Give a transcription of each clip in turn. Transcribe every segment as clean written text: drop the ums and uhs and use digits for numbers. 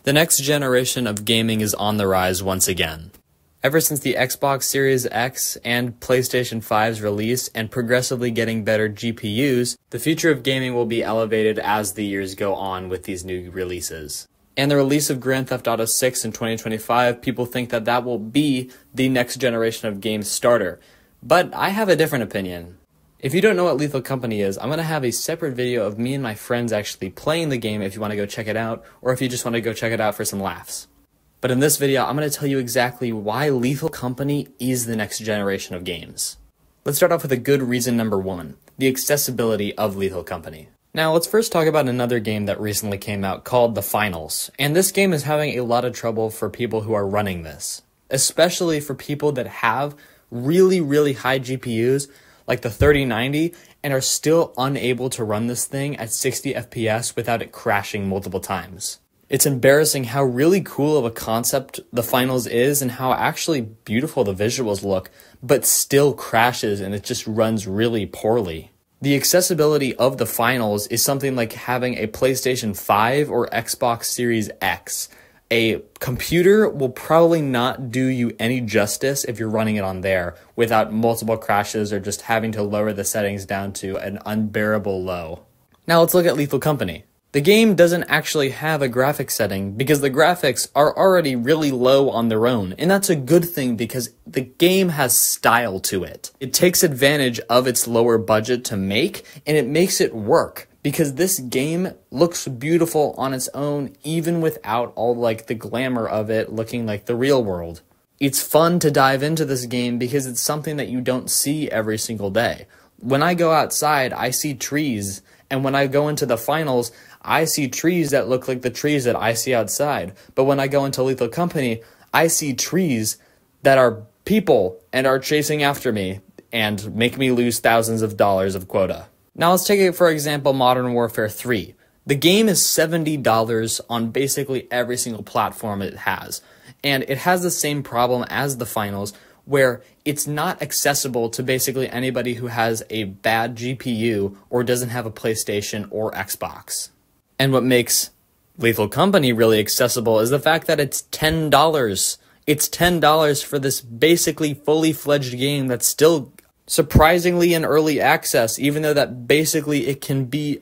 The next generation of gaming is on the rise once again. Ever since the Xbox Series X and PlayStation 5's release and progressively getting better GPUs, the future of gaming will be elevated as the years go on with these new releases. And the release of Grand Theft Auto 6 in 2025, people think that that will be the next generation of game starter. But I have a different opinion. If you don't know what Lethal Company is, I'm going to have a separate video of me and my friends actually playing the game if you want to go check it out, or if you just want to go check it out for some laughs. But in this video, I'm going to tell you exactly why Lethal Company is the next generation of games. Let's start off with a good reason number one, the accessibility of Lethal Company. Now, let's first talk about another game that recently came out called The Finals, and this game is having a lot of trouble for people who are running this, especially for people that have really high GPUs, like the 3090, and are still unable to run this thing at 60 FPS without it crashing multiple times. It's embarrassing how really cool of a concept The Finals is and how actually beautiful the visuals look, but still crashes and it just runs really poorly. The accessibility of The Finals is something like having a PlayStation 5 or Xbox Series X. A computer will probably not do you any justice if you're running it on there without multiple crashes or just having to lower the settings down to an unbearable low. Now let's look at Lethal Company. The game doesn't actually have a graphics setting because the graphics are already really low on their own, and that's a good thing because the game has style to it. It takes advantage of its lower budget to make, and it makes it work. Because this game looks beautiful on its own, even without all like the glamour of it looking like the real world. It's fun to dive into this game because it's something that you don't see every single day. When I go outside, I see trees, and when I go into the finals, I see trees that look like the trees that I see outside. But when I go into Lethal Company, I see trees that are people and are chasing after me and make me lose thousands of dollars of quota. Now let's take it for example Modern Warfare 3. The game is $70 on basically every single platform it has. And it has the same problem as the finals where it's not accessible to basically anybody who has a bad GPU or doesn't have a PlayStation or Xbox. And what makes Lethal Company really accessible is the fact that it's $10. It's $10 for this basically fully fledged game that's still surprisingly in early access, even though that basically it can be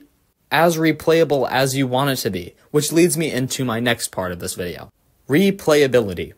as replayable as you want it to be, which leads me into my next part of this video. Replayability.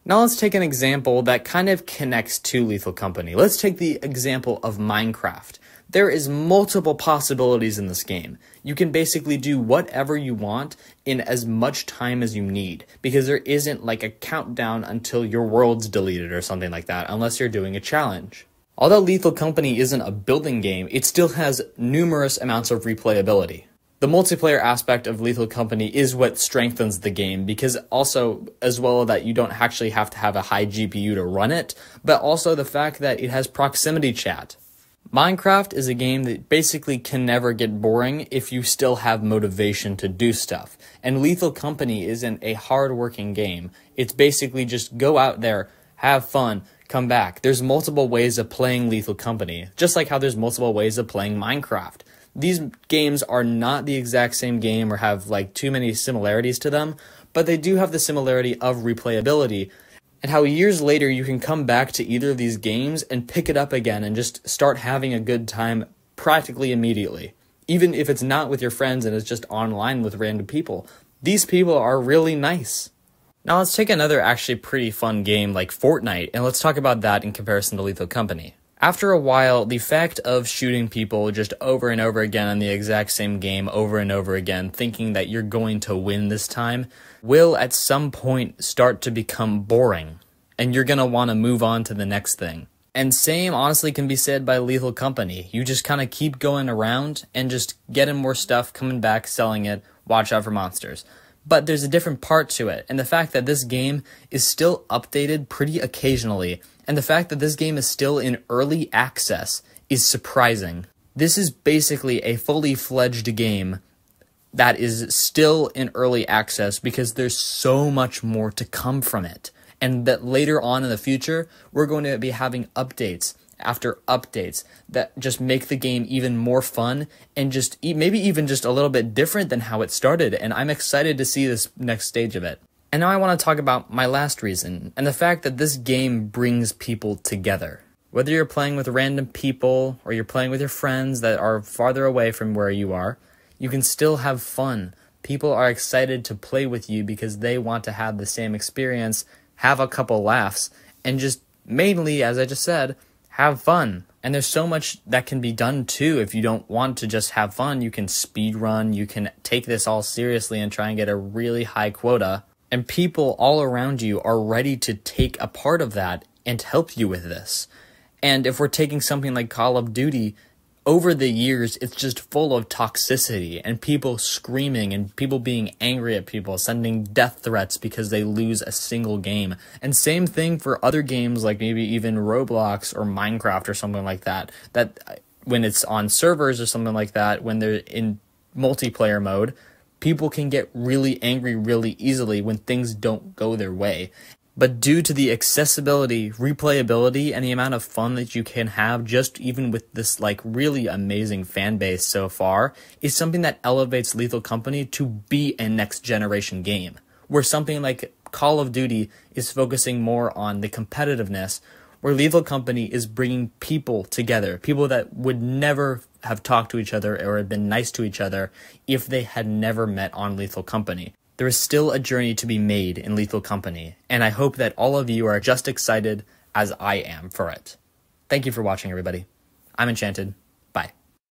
Now let's take an example that kind of connects to Lethal Company. Let's take the example of Minecraft. There is multiple possibilities in this game. You can basically do whatever you want in as much time as you need, because there isn't like a countdown until your world's deleted or something like that, unless you're doing a challenge. Although Lethal Company isn't a building game, it still has numerous amounts of replayability. The multiplayer aspect of Lethal Company is what strengthens the game, because also, as well, that you don't actually have to have a high GPU to run it, but also the fact that it has proximity chat. Minecraft is a game that basically can never get boring if you still have motivation to do stuff. And Lethal Company isn't a hard-working game. It's basically just go out there, have fun, come back. There's multiple ways of playing Lethal Company, just like how there's multiple ways of playing Minecraft. These games are not the exact same game or have like too many similarities to them, but they do have the similarity of replayability, and how years later you can come back to either of these games and pick it up again and just start having a good time practically immediately. Even if it's not with your friends and it's just online with random people. These people are really nice. Now let's take another actually pretty fun game like Fortnite, and let's talk about that in comparison to Lethal Company. After a while, the fact of shooting people just over and over again in the exact same game over and over again, thinking that you're going to win this time, will at some point start to become boring, and you're going to want to move on to the next thing. And same honestly can be said by Lethal Company. You just kind of keep going around and just getting more stuff, coming back, selling it, watch out for monsters. But there's a different part to it, and the fact that this game is still updated pretty occasionally, and the fact that this game is still in early access is surprising. This is basically a fully fledged game that is still in early access because there's so much more to come from it, and that later on in the future, we're going to be having updates after updates that just make the game even more fun and just maybe even just a little bit different than how it started. And I'm excited to see this next stage of it. And now I want to talk about my last reason, and the fact that this game brings people together. Whether you're playing with random people or you're playing with your friends that are farther away from where you are, you can still have fun. People are excited to play with you because they want to have the same experience, have a couple laughs, and just mainly, as I just said, have fun. And there's so much that can be done too. If you don't want to just have fun, you can speed run, you can take this all seriously and try and get a really high quota. And people all around you are ready to take a part of that and help you with this. And if we're taking something like Call of Duty, over the years, it's just full of toxicity and people screaming and people being angry at people, sending death threats because they lose a single game. And same thing for other games like maybe even Roblox or Minecraft or something like that. That when it's on servers or something like that, when they're in multiplayer mode, people can get really angry really easily when things don't go their way. But due to the accessibility, replayability, and the amount of fun that you can have just even with this like really amazing fan base so far, is something that elevates Lethal Company to be a next generation game. Where something like Call of Duty is focusing more on the competitiveness, where Lethal Company is bringing people together, people that would never have talked to each other or have been nice to each other if they had never met on Lethal Company. There is still a journey to be made in Lethal Company, and I hope that all of you are just excited as I am for it. Thank you for watching, everybody. I'm Enchanted.